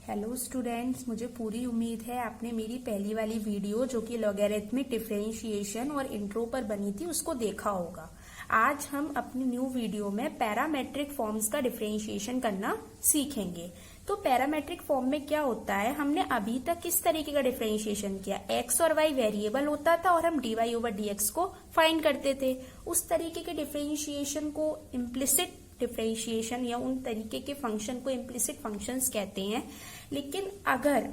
Hello students, मुझे पूरी उम्मीद है आपने मेरी पहली वाली वीडियो जो कि लॉगरिथमिक डिफरेंशिएशन और इंट्रो पर बनी थी उसको देखा होगा। आज हम अपनी न्यू वीडियो में पैरामेट्रिक फॉर्म्स का डिफरेंशिएशन करना सीखेंगे। तो पैरामेट्रिक फॉर्म में क्या होता है, हमने अभी तक किस तरीके का डिफरेंशिएशन किया, एक्स और वाई वेरिएबल होता था और हम dy ओवर dx को फाइंड करते थे। उस तरीके के डिफरेंशिएशन को इम्प्लिसिट डिफरेंशिएशन या उन तरीके के फंक्शन को इम्प्लिसिट फंक्शंस कहते हैं। लेकिन अगर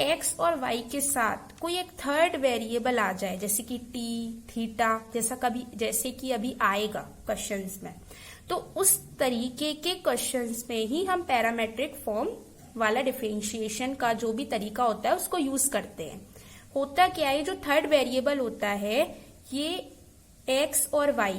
x और y के साथ कोई एक थर्ड वेरिएबल आ जाए, जैसे कि t, थीटा, जैसे कि अभी आएगा क्वेश्चंस में, तो उस तरीके के क्वेश्चंस में ही हम पैरामेट्रिक फॉर्म वाला डिफरेंशिएशन का जो भी तरीका होता है उसको यूज करते हैं। होता क्या है, जो थर्ड वेरिएबल होता है ये x और y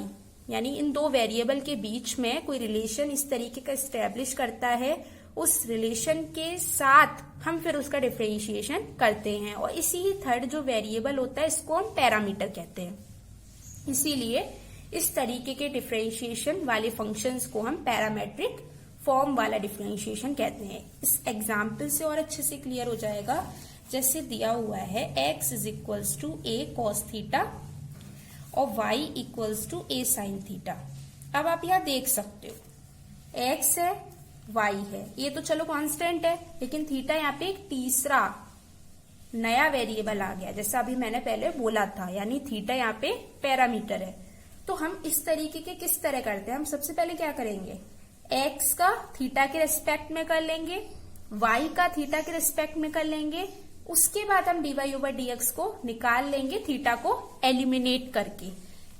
यानी इन दो वेरिएबल के बीच में कोई रिलेशन इस तरीके का एस्टेब्लिश करता है, उस रिलेशन के साथ हम फिर उसका डिफरेंशिएशन करते हैं और इसी ही थर्ड जो वेरिएबल होता है इसको हम पैरामीटर कहते हैं। इसीलिए इस तरीके के डिफरेंशिएशन वाले फंक्शंस को हम पैरामेट्रिक फॉर्म वाला डिफरेंशिएशन कहते हैं। इस एग्जाम्पल से और अच्छे से क्लियर हो जाएगा। जैसे दिया हुआ है x is equals to a cos theta और y equals to a sin theta. अब आप यहाँ देख सकते हो x है, y है, ये तो चलो कांस्टेंट है, लेकिन थीटा यहाँ पे एक तीसरा नया वेरिएबल आ गया, जैसा अभी मैंने पहले बोला था, यानी थीटा यहाँ पे पैरामीटर है। तो हम इस तरीके के किस तरह करते हैं, हम सबसे पहले क्या करेंगे, x का थीटा के रेस्पेक्ट में कर लेंगे, y का थीटा के रेस्पेक्ट में कर लेंगे, उसके बाद हम dy ओवर dx को निकाल लेंगे थीटा को एलिमिनेट करके।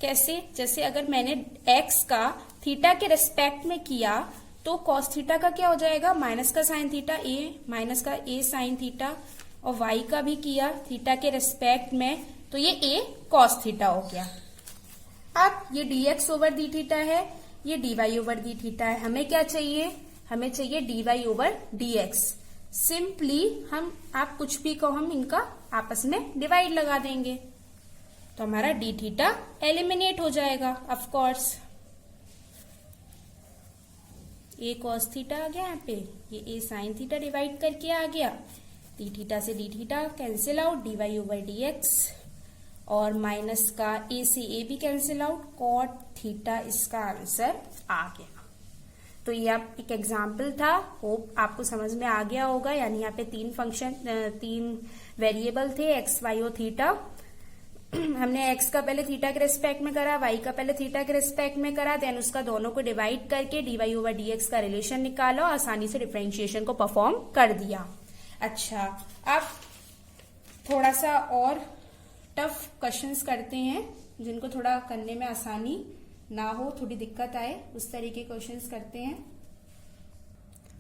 कैसे, जैसे अगर मैंने x का थीटा के रेस्पेक्ट में किया तो cos थीटा का क्या हो जाएगा, माइनस का साइन थीटा a, माइनस का a साइन थीटा, और y का भी किया थीटा के रेस्पेक्ट में तो ये a cos थीटा हो गया। अब ये dx ओवर डी थीटा है, ये dy ओवर डी थीटा है। हमें क्या चाहिए, हमें चाहिए dy ओवर dx। सिंपली आप कुछ भी कहो, हम इनका आपस में डिवाइड लगा देंगे तो हमारा डी थीटा एलिमिनेट हो जाएगा। Of course a cos theta आ गया, यहाँ पे ये a sin थीटा डिवाइड करके आ गया, डी थीटा से D theta cancel out, dy over dx, और माइनस का a से a भी कैंसिल आउट, cot थीटा इसका आंसर आ गया। तो ये आप एक एग्जाम्पल था, होप आपको समझ में आ गया होगा। यानी यहाँ पे तीन वेरिएबल थे, एक्स, वाई और थीटा। हमने एक्स का पहले थीटा के रेस्पेक्ट में करा, वाई का पहले थीटा के रेस्पेक्ट में करा, देन उसका दोनों को डिवाइड करके dy ओवर dx का रिलेशन निकाला और आसानी से डिफरेंशिएशन को परफॉर्म कर दिया। अच्छा, अब थोड़ा सा और टफ क्वेश्चंस करते हैं, जिनको थोड़ा करने में आसानी ना हो, थोड़ी दिक्कत आए, उस तरीके क्वेश्चंस करते हैं।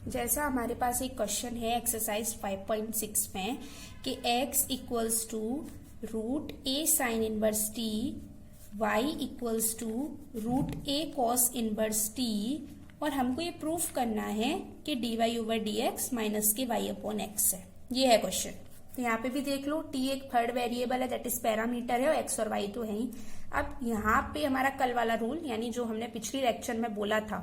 जैसा हमारे पास एक क्वेश्चन है एक्सरसाइज 5.6 में कि x equals to root a sine inverse t, y equals to root a cos inverse t, और हमको ये प्रूफ करना है कि dy ओवर dx माइनस के y अपॉन x है। ये है क्वेश्चन। तो यहाँ पे भी देख लो, t एक थर्ड वेरिएबल है, दैट इज पैरामीटर है, और x और y तो है ही। अब यहाँ पे हमारा कल वाला रूल, यानी जो हमने पिछली लेक्चर में बोला था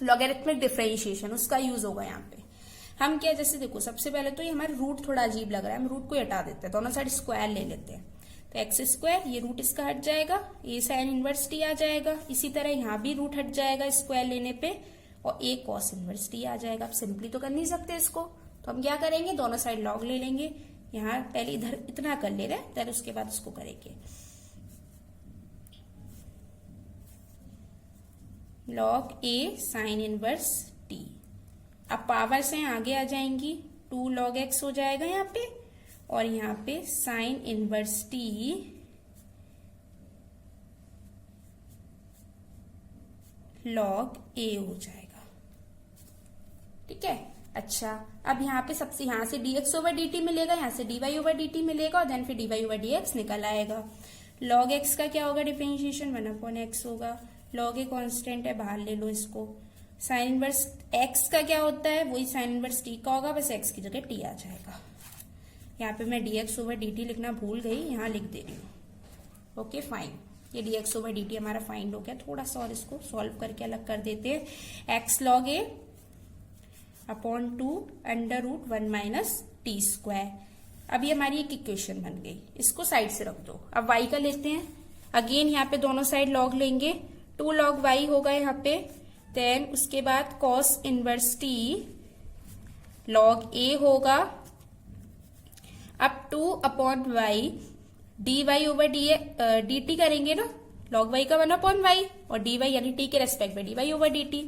लॉगरिथमिक डिफरेंशिएशन, उसका यूज होगा यहाँ पे। हम क्या, जैसे देखो सबसे पहले तो ये हमारा रूट थोड़ा अजीब लग रहा है, हम रूट को हटा देते हैं, दोनों साइड स्क्वायर ले लेते हैं। तो एक्स स्क्वायर, ये रूट इसका हट जाएगा, ए साइन इनवर्स टी आ जाएगा। इसी तरह यहाँ भी रूट हट जाएगा स्क्वायर लेने पे, और ए कॉस इनवर्स टी आ जाएगा। अब सिंपली तो कर नहीं सकते इसको, तो हम क्या करेंगे, दोनों साइड लॉग ले लेंगे। यहाँ पहले इधर इतना कर ले रहे हैं, फिर उसके बाद इसको करेंगे लॉग ए साइन इनवर्स टी। अब पावर से आगे आ जाएंगी, 2 log x हो जाएगा यहाँ पे, और यहाँ पे sine inverse T log a हो जाएगा। ठीक है। अच्छा, अब यहाँ पे सबसे यहाँ से dx ओवर dt मिलेगा, यहाँ से dy ओवर dt मिलेगा, और देन फिर dy ओवर dx निकल आएगा। log x का क्या होगा डिफरेंशिएशन, 1 अपॉन x होगा। log a कांस्टेंट है, बाहर ले लो इसको। साइन इनवर्स x का क्या होता है, वही साइन इनवर्स t का होगा, बस x की जगह t आ जाएगा। यहाँ पे मैं dx ओवर dt लिखना भूल गई, यहाँ लिख दे रही हूँ। ओके फाइन, ये dx ओवर dt हमारा फाइंड हो गया। थोड़ा सा और इसको सॉल्व करके अलग कर देते हैं। x log a upon 2 under root 1 minus t square. अब ये हमारी एक इक्वेशन बन गई, इसको साइड से रख दो। अब y का लेते हैं, अगेन यहाँ पे दोनों साइड लॉग लेंगे, 2 log y होगा यहाँ पे, देन उसके बाद cos inverse t log a होगा। अब 2 upon y dy over dt करेंगे ना, log y का 1 अपॉन y और dy यानी t के रेस्पेक्ट में dy over dt।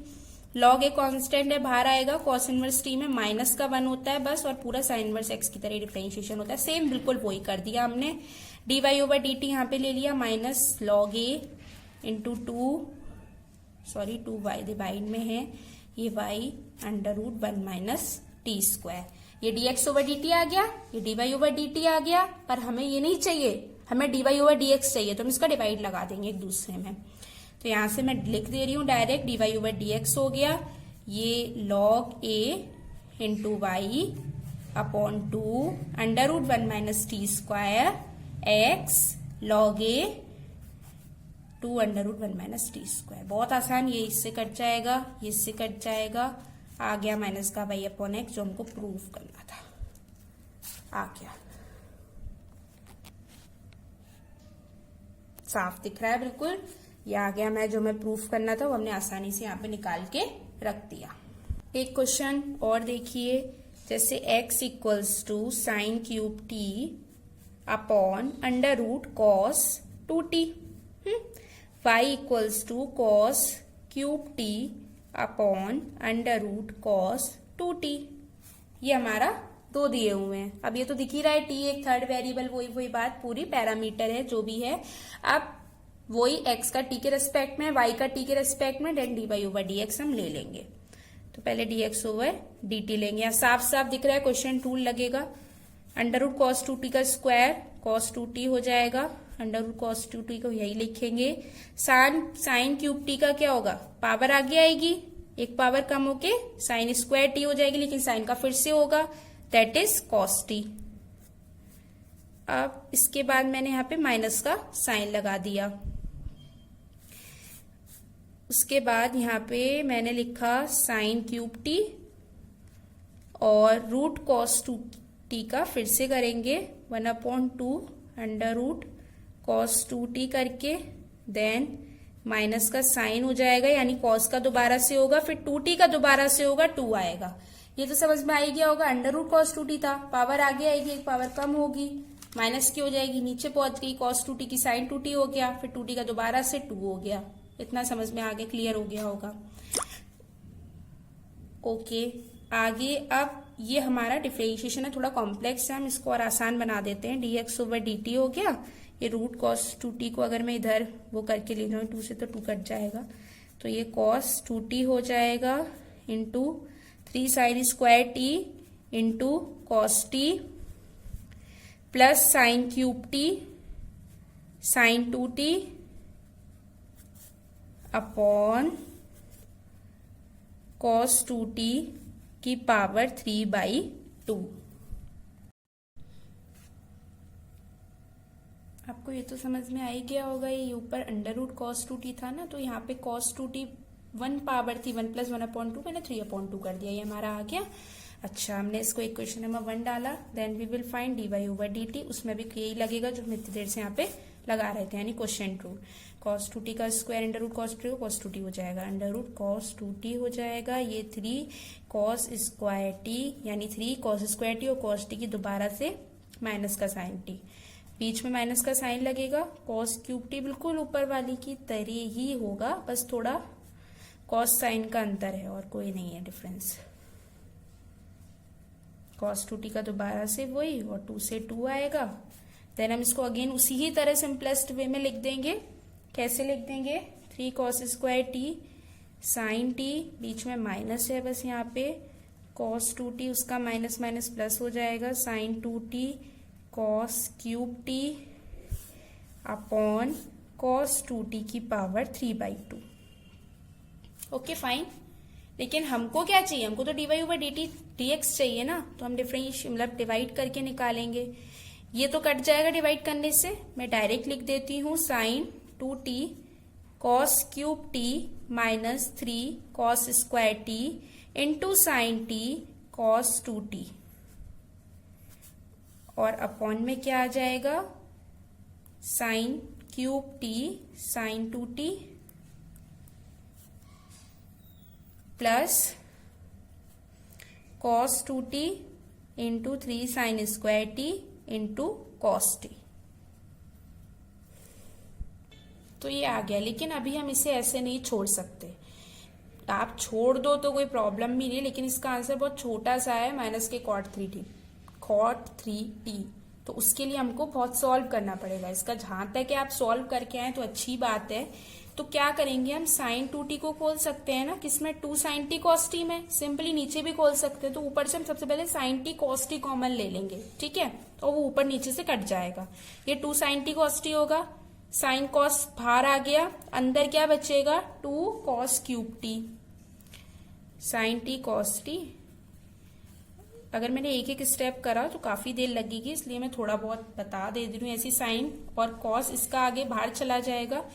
log a constant है, बाहर आएगा, cos इनवर्स t में माइनस का 1 होता है बस, और पूरा साइन इनवर्स x की तरह डिफरेंशिएशन होता है। सेम बिल्कुल वही कर दिया हमने। dy ओवर dt यहाँ पे ले लिया minus log a into 2y divide में है ये y under root 1 minus t square. ये dx ओवर dt आ गया, ये dy ओवर dt आ गया, पर हमें ये नहीं चाहिए, हमें dy ओवर dx चाहिए, तो हम इसका डिवाइड लगा देंगे एक दूसरे में। तो यहां से मैं लिख दे रही हूं डायरेक्ट, dy ओवर dx हो गया ये log a into y upon 2 under root 1 minus t square x log a 2 under root 1 minus t square. बहुत आसान, ये इससे कट जाएगा, ये इससे कट जाएगा, आ गया माइनस का y अपॉन x जो हमको प्रूव करना था, आ गया। साफ दिख रहा है बिल्कुल, ये आ गया। मैं जो मैं प्रूफ करना था वो हमने आसानी से यहाँ पे निकाल के रख दिया। एक क्वेश्चन और देखिए, जैसे x equals to sine cube t upon under root cos 2t, y equals to cos cube t upon under root cos 2t। ये हमारा दो दिए हुए हैं। अब ये तो दिख ही रहा है, t एक थर्ड वेरिएबल, वही बात, पूरी पैरामीटर है जो भी है। अब वही x का t के रेस्पेक्ट में, y का t के रेस्पेक्ट में, देन dy ओवर dx हम ले लेंगे। तो पहले dx ओवर dt लेंगे। यहाँ साफ साफ दिख रहा है, क्वेश्चन टूल लगेगा। अंडर रूट कॉस 2t का स्क्वायर कॉस 2t हो जाएगा, अंडर रूट कॉस 2t को यही लिखेंगे। साइन क्यूब t का क्या होगा, पावर आगे आएगी, एक पावर कम होके साइन स्क्वायर t हो जाएगी, लेकिन साइन का फिर से होगा, दैट इज कॉस t। अब इसके बाद मैंने यहाँ पे माइनस का साइन लगा दिया। उसके बाद यहाँ पे मैंने लिखा साइन क्यूब t और रूट कॉस 2t का फिर से करेंगे 1/2 अंडर रूट कॉस 2t करके, देन माइनस का साइन हो जाएगा, यानी कॉस का दोबारा से होगा, फिर 2t का दोबारा से होगा, 2 आएगा। ये तो समझ में आ गया होगा, अंडर रूट कॉस 2t था, पावर आगे आएगी, एक पावर कम होगी, माइनस की हो जाएगी, नीचे पहुंच गई, कॉस 2t की साइन 2t हो गया, फिर 2t का दोबारा से 2 हो गया। इतना समझ में आगे क्लियर हो गया होगा। ओके, आगे अब ये हमारा डिफरेंशिएशन है, थोड़ा कॉम्प्लेक्स है, हम इसको और आसान बना देते हैं। dx ओवर dt हो गया, ये रूट कॉस 2t को अगर मैं इधर वो करके ले जाऊँ 2 से, तो 2 कट जाएगा, तो ये कॉस 2t हो जाएगा into 3 sine square t into cos t plus sine cube t sine 2t upon cos 2t की पावर 3/2। आपको ये तो समझ में आ ही गया होगा, ये ऊपर अंडर रूट कॉस 2t था ना, तो यहाँ पे कॉस 2t 1 पावर थी, 1 + 1/2, मैंने 3/2 कर दिया, ये हमारा आ गया। अच्छा, हमने इसको इक्वेशन नंबर 1 डाला, then we will find dy over dt, उसमें भी यही लगेगा जो हम इतनी देर से यहाँ पे लगा रहे थे, यानी क्वेश्चन रूल। कॉस 2t का square under root cos 2t, cos 2t हो जाएगा, अंडर रूट कॉस 2t हो जाएगा, ये 3 कॉस स्क्वायर t, यानी 3 कॉस स्क्वायर t और कॉस t की दोबारा से माइनस का साइन t, बीच में माइनस का साइन लगेगा, कॉस क्यूब t बिल्कुल ऊपर वाली की तरह ही होगा, बस थोड़ा कॉस साइन का अंतर है और कोई नहीं है डिफरेंस। कॉस 2t का दोबारा से वही और 2 से 2 आएगा, देन हम इसको अगेन उसी ही तरह सिंपलेस्ट वे में लिख देंगे। कैसे लिख देंगे, 3 cos square t sine t, बीच में माइनस है बस यहाँ पे, कॉस 2t उसका माइनस माइनस प्लस हो जाएगा, sine 2t cos cube t upon cos 2t की पावर 3/2। ओके फाइन, लेकिन हमको क्या चाहिए, हमको तो dy ओवर dt dx चाहिए ना, तो हम डिफरेंशिएट मतलब डिवाइड करके निकालेंगे। ये तो कट जाएगा डिवाइड करने से, मैं डायरेक्ट लिख देती हूँ sine 2t cos cube t minus 3 cos square t into sine t cos 2t, और अपॉन में क्या आ जाएगा, sine cube t sine 2t plus cos 2t into 3 sine square t into cos t. तो ये आ गया, लेकिन अभी हम इसे ऐसे नहीं छोड़ सकते। आप छोड़ दो तो कोई प्रॉब्लम भी नहीं, लेकिन इसका आंसर बहुत छोटा सा है, माइनस के कॉट 3t। तो उसके लिए हमको बहुत सॉल्व करना पड़ेगा इसका। जहां तक आप सॉल्व करके आए तो अच्छी बात है। तो क्या करेंगे, हम साइन 2t को खोल सकते हैं ना, किसमें, 2 साइन टी कॉस टी में। सिंपली नीचे भी खोल सकते हैं, तो ऊपर से हम सबसे पहले sine t cos t common ले लेंगे, ठीक है, तो वो ऊपर नीचे से कट जाएगा। ये 2 साइन टी कॉस टी होगा, साइन कॉस बाहर आ गया, अंदर क्या बचेगा, 2 cos cube t sine t cos t. अगर मैंने एक एक स्टेप करा तो काफी देर लगेगी, इसलिए मैं थोड़ा बहुत बता दे रही हूँ। ऐसी साइन और कॉस इसका आगे बाहर चला जाएगा,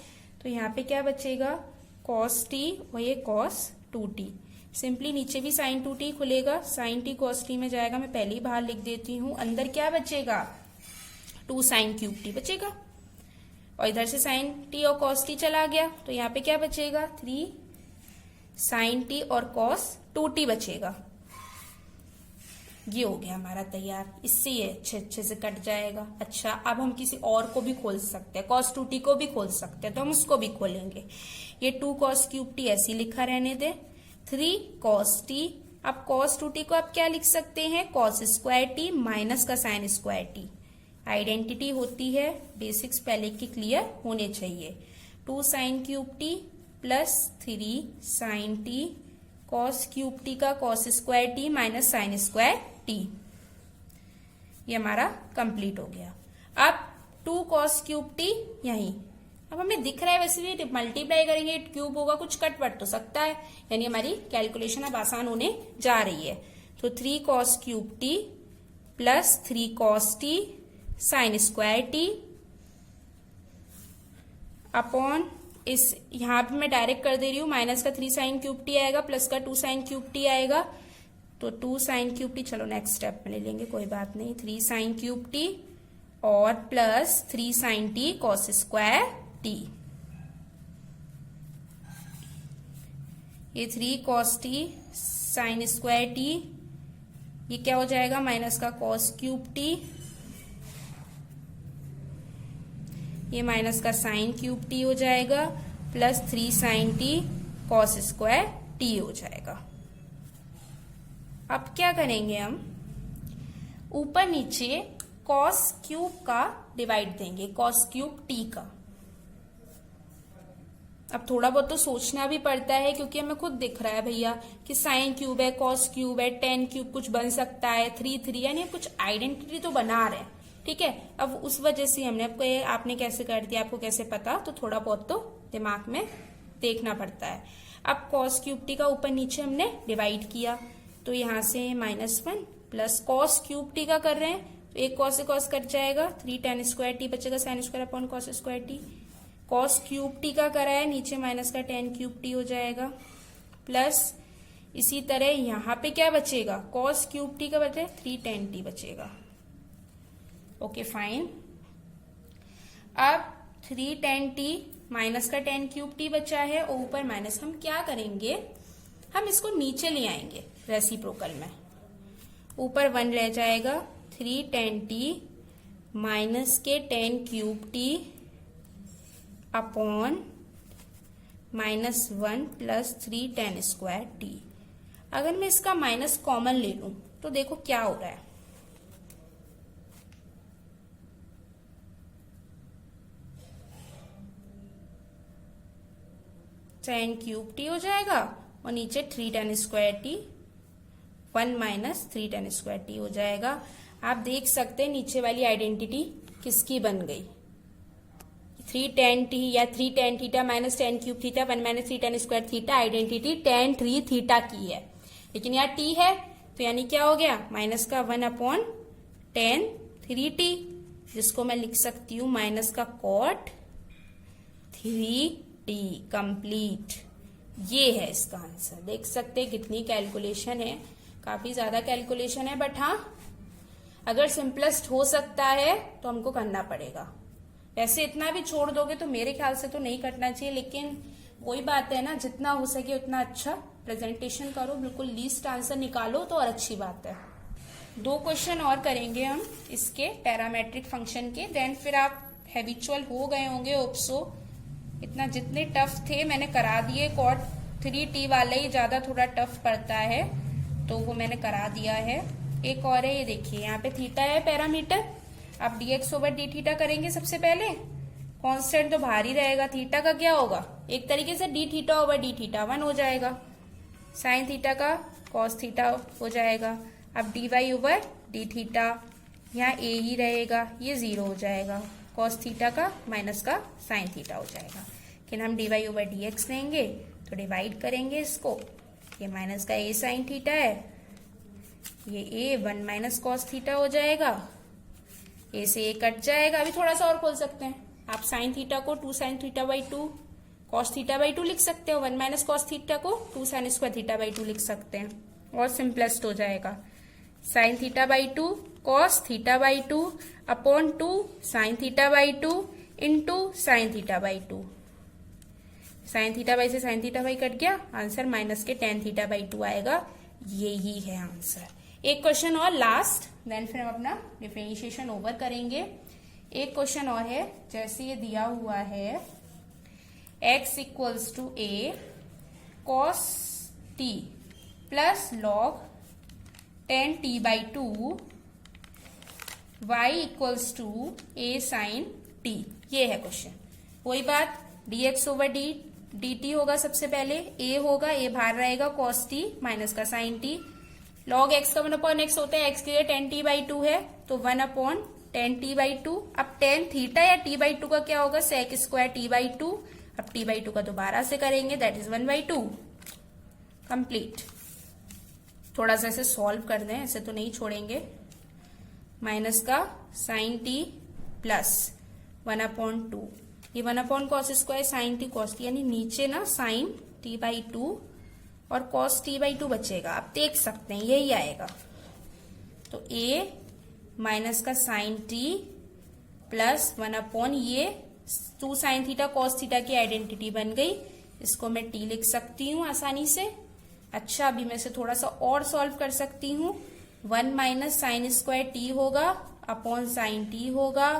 तो यहाँ पे क्या बचेगा, कॉस टी और ये कॉस 2t। सिंपली नीचे भी साइन 2t खुलेगा, साइन टी कॉस टी में जाएगा, मैं पहले ही बाहर लिख देती हूँ। अंदर क्या बचेगा, 2 साइन क्यूब टी बचेगा, और इधर से साइन टी और कॉस टी चला गया, तो यहाँ पे क्या बचेगा, 3 साइन टी और कॉस 2t बचेगा। ये हो गया हमारा तैयार, इससे ये अच्छे से कट जाएगा। अच्छा, अब हम किसी और को भी खोल सकते हैं, cos 2t को भी खोल सकते हैं, तो हम उसको भी खोलेंगे। ये 2 cos क्यूब टी ऐसी लिखा रहने दे, 3 cos t। अब cos 2t को आप क्या लिख सकते हैं, cos स्क्वायर टी माइनस का साइन स्क्वायर टी। आइडेंटिटी होती है, बेसिक्स पहले की क्लियर होने चाहिए। 2 sine cube t plus 3 sine t cos cube t का cos square t minus sine square t. ये हमारा कंप्लीट हो गया। अब 2 कॉस क्यूब टी यहीं, अब हमें दिख रहा है, वैसे भी मल्टीप्लाई करेंगे क्यूब होगा, कुछ कट वट तो सकता है, यानी हमारी कैलकुलेशन अब आसान होने जा रही है। तो 3 cos cube t plus 3 cos t sine square T upon इस, यहां पे मैं डायरेक्ट कर दे रही हूं, माइनस का 3 साइन क्यूब टी आएगा, प्लस का 2 साइन क्यूब टी आएगा, तो 2 साइन क्यूब टी, चलो नेक्स्ट स्टेप में ले लेंगे, कोई बात नहीं, 3 साइन क्यूब टी और plus 3 sine t cos square t. ये 3 cos t sine square t, ये क्या हो जाएगा, माइनस का कॉस क्यूब टी, ये माइनस का साइन क्यूब टी हो जाएगा, plus 3 sine t cos square T हो जाएगा। अब क्या करेंगे, हम ऊपर नीचे कॉस क्यूब का डिवाइड देंगे, कॉस क्यूब टी का। अब थोड़ा बहुत तो सोचना भी पड़ता है, क्योंकि हमें खुद दिख रहा है भैया कि साइन क्यूब है, कॉस क्यूब है, टेन क्यूब कुछ बन सकता है, 3 यानी कुछ आइडेंटिटी तो बना रहे हैं, ठीक है। अब उस वजह से हमने आपने कैसे कर दिया, आपको कैसे पता, तो थोड़ा बहुत तो दिमाग में देखना पड़ता है। अब कॉस क्यूब टी का ऊपर नीचे हमने डिवाइड किया, तो यहां से -1 प्लस कॉस क्यूब टी का कर रहे हैं, तो एक कॉस से कॉस कट जाएगा, 3 टेन स्क्वायर टी बचेगा, sine square upon cos square T. Cos cube t का करा है, नीचे माइनस का टेन क्यूब टी हो जाएगा, प्लस इसी तरह यहाँ पे क्या बचेगा, कॉस क्यूब टी का बचे 3 टेन टी बचेगा। Okay fine. अब 3 टेन टी माइनस का 10 क्यूब टी बचा है, और ऊपर माइनस, हम क्या करेंगे, हम इसको नीचे ले आएंगे रेसिप्रोकल में, ऊपर 1 रह जाएगा, 3 टेन टी माइनस के 10 cube T upon -1 plus 3 ten square T. अगर मैं इसका माइनस कॉमन ले लूं तो देखो क्या हो रहा है, 10 क्यूब टी हो जाएगा, और नीचे 3 ten square T, 1 minus 3 ten square T हो जाएगा। आप देख सकते हैं नीचे वाली आइडेंटिटी किसकी बन गई, 3 टेन टी या 3 tan theta minus 10 cube theta 1 minus 3 ten square theta, identity tan 3 theta की है, लेकिन यहाँ टी है, तो यानी क्या हो गया, माइनस का 1 अपॉन tan 3t, जिसको मैं लिख सकती हूँ माइनस का cot 3t। कंप्लीट। ये है इसका आंसर। देख सकते हैं कितनी कैलकुलेशन है, काफी ज्यादा कैलकुलेशन है, बट हाँ अगर सिंपलेस्ट हो सकता है तो हमको करना पड़ेगा। वैसे इतना भी छोड़ दोगे तो मेरे ख्याल से तो नहीं करना चाहिए, लेकिन वही बात है ना, जितना हो सके उतना अच्छा प्रेजेंटेशन करो, बिल्कुल लीस्ट आंसर निकालो तो और अच्छी बात है। 2 क्वेश्चन और करेंगे हम इसके पैरामेट्रिक फंक्शन के, देन फिर आप हैबिचुअल हो गए होंगे ओप्सो। इतना जितने टफ थे मैंने करा दिए, कॉट 3t वाले ही ज्यादा थोड़ा टफ पड़ता है तो वो मैंने करा दिया है। एक और है, ये देखिए यहाँ पे थीटा है पैरामीटर। आप dx ओवर डी थीटा करेंगे सबसे पहले, कांस्टेंट तो बाहर ही रहेगा, थीटा का क्या होगा, एक तरीके से D theta over D theta 1 हो जाएगा, साइन थीटा का कॉस थीटा हो जाएगा। अब dy ओवर डी थीटा, यहाँ a ही रहेगा, ये 0 हो जाएगा, कॉस थीटा का माइनस का साइन थीटा हो जाएगा। लेकिन हम dy ओवर dx लेंगे तो डिवाइड करेंगे इसको, ये माइनस का a साइन थीटा है, ये a 1 माइनस कॉस थीटा हो जाएगा, a से a कट जाएगा। अभी थोड़ा सा और खोल सकते हैं, आप साइन थीटा को 2 sine theta by 2 cos theta by 2 लिख सकते हो, 1 माइनस कॉस थीटा को 2 साइन स्क्वायर थीटा बाई 2 लिख सकते हैं, और सिंपलेस्ट हो जाएगा। Sine theta by 2 cos theta by 2 upon 2 sine theta by 2 into sine theta by 2। Sine theta by से साइन थीटा बाई कट गया, आंसर माइनस के टेन थीटा बाई 2 आएगा। यही है आंसर। एक क्वेश्चन और लास्ट, देन फिर हम अपना डिफरेंशिएशन ओवर करेंगे। एक क्वेश्चन और है, जैसे ये दिया हुआ है x equals to a cos t plus log 10t by 2 y equals to a sin t। ये है क्वेश्चन। वही बात, dx ओवर dt होगा सबसे पहले, a होगा, a बाहर रहेगा, cos t माइनस का sin t, log x का 1 अपॉन x होता है, x के लिए 10t बाई 2 है तो 1 अपॉन 10t बाई 2। अब tan थीटा या t बाई 2 का क्या होगा, sec स्क्वायर t बाई 2। अब t बाई 2 का दोबारा से करेंगे, दैट इज 1 बाई 2 कंप्लीट। थोड़ा सा ऐसे सॉल्व कर दें, ऐसे तो नहीं छोड़ेंगे। माइनस का साइन t प्लस 1 अपॉन 2, ये 1 upon cos square sine t cos t, यानी नीचे ना साइन t बाई 2 और कॉस t बाई 2 बचेगा। आप देख सकते हैं यही आएगा, तो a माइनस का साइन t प्लस 1 अपॉन ये 2 साइन थीटा कॉस थीटा की आइडेंटिटी बन गई, इसको मैं t लिख सकती हूँ आसानी से। अच्छा, अभी मैं इसे थोड़ा सा और सॉल्व कर सकती हूँ। 1 माइनस साइन स्क्वायर t होगा अपॉन साइन t होगा,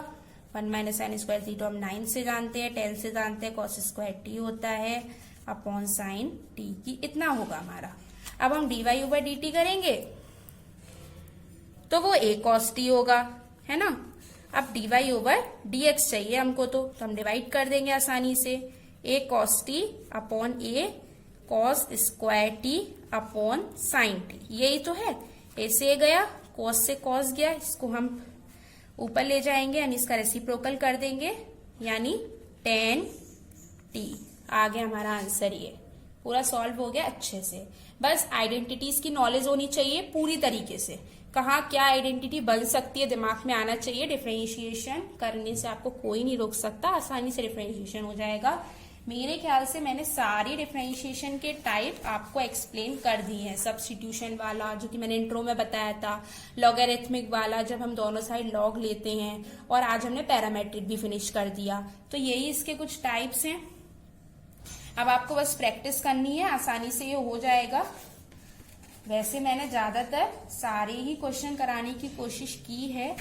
1 माइनस साइन स्क्वायर t तो हम 9 से जानते हैं, 10 से जानते हैं, कॉस स्क्वायर t होता है अपॉन साइन t की, इतना होगा हमारा। अब हम dy ओवर dt करेंगे तो वो a cos t होगा, है ना। अब dy ओवर dx चाहिए हमको, तो हम डिवाइड कर देंगे आसानी से, a cos t upon a cos square t upon sine t। यही तो है, a से a गया, cos से cos गया, इसको हम ऊपर ले जाएंगे यानी इसका रेसिप्रोकल कर देंगे, यानी tan t। आ गया हमारा आंसर, ये पूरा सॉल्व हो गया अच्छे से। बस आइडेंटिटीज की नॉलेज होनी चाहिए पूरी तरीके से, कहाँ क्या आइडेंटिटी बन सकती है दिमाग में आना चाहिए। डिफरेंशिएशन करने से आपको कोई नहीं रोक सकता, आसानी से डिफरेंशिएशन हो जाएगा। मेरे ख्याल से मैंने सारी डिफरेंशिएशन के टाइप आपको एक्सप्लेन कर दी है। सब्स्टिट्यूशन वाला जो कि मैंने इंट्रो में बताया था, लॉगरिथमिक वाला जब हम दोनों साइड लॉग लेते हैं, और आज हमने पैरामेट्रिक भी फिनिश कर दिया। तो यही इसके कुछ टाइप्स हैं। अब आपको बस प्रैक्टिस करनी है, आसानी से ये हो जाएगा। वैसे मैंने ज्यादातर सारे ही क्वेश्चन कराने की कोशिश की है।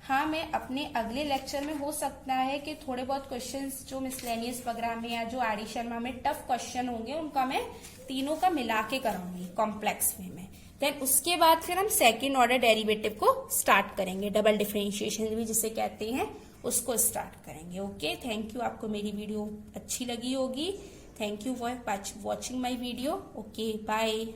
हाँ, मैं अपने अगले लेक्चर में हो सकता है कि थोड़े बहुत क्वेश्चंस जो मिसलेनियस वगैरह में या जो आर डी शर्मा में टफ क्वेश्चन होंगे उनका मैं तीनों का मिला के कराऊंगी कॉम्प्लेक्स वे में। देन उसके बाद फिर हम सेकेंड ऑर्डर डेरिवेटिव को स्टार्ट करेंगे, डबल डिफरेंशिएशन भी जिसे कहते हैं, उसको स्टार्ट करेंगे। Okay, thank you. आपको मेरी वीडियो अच्छी लगी होगी। Thank you for watching my video. Okay, bye.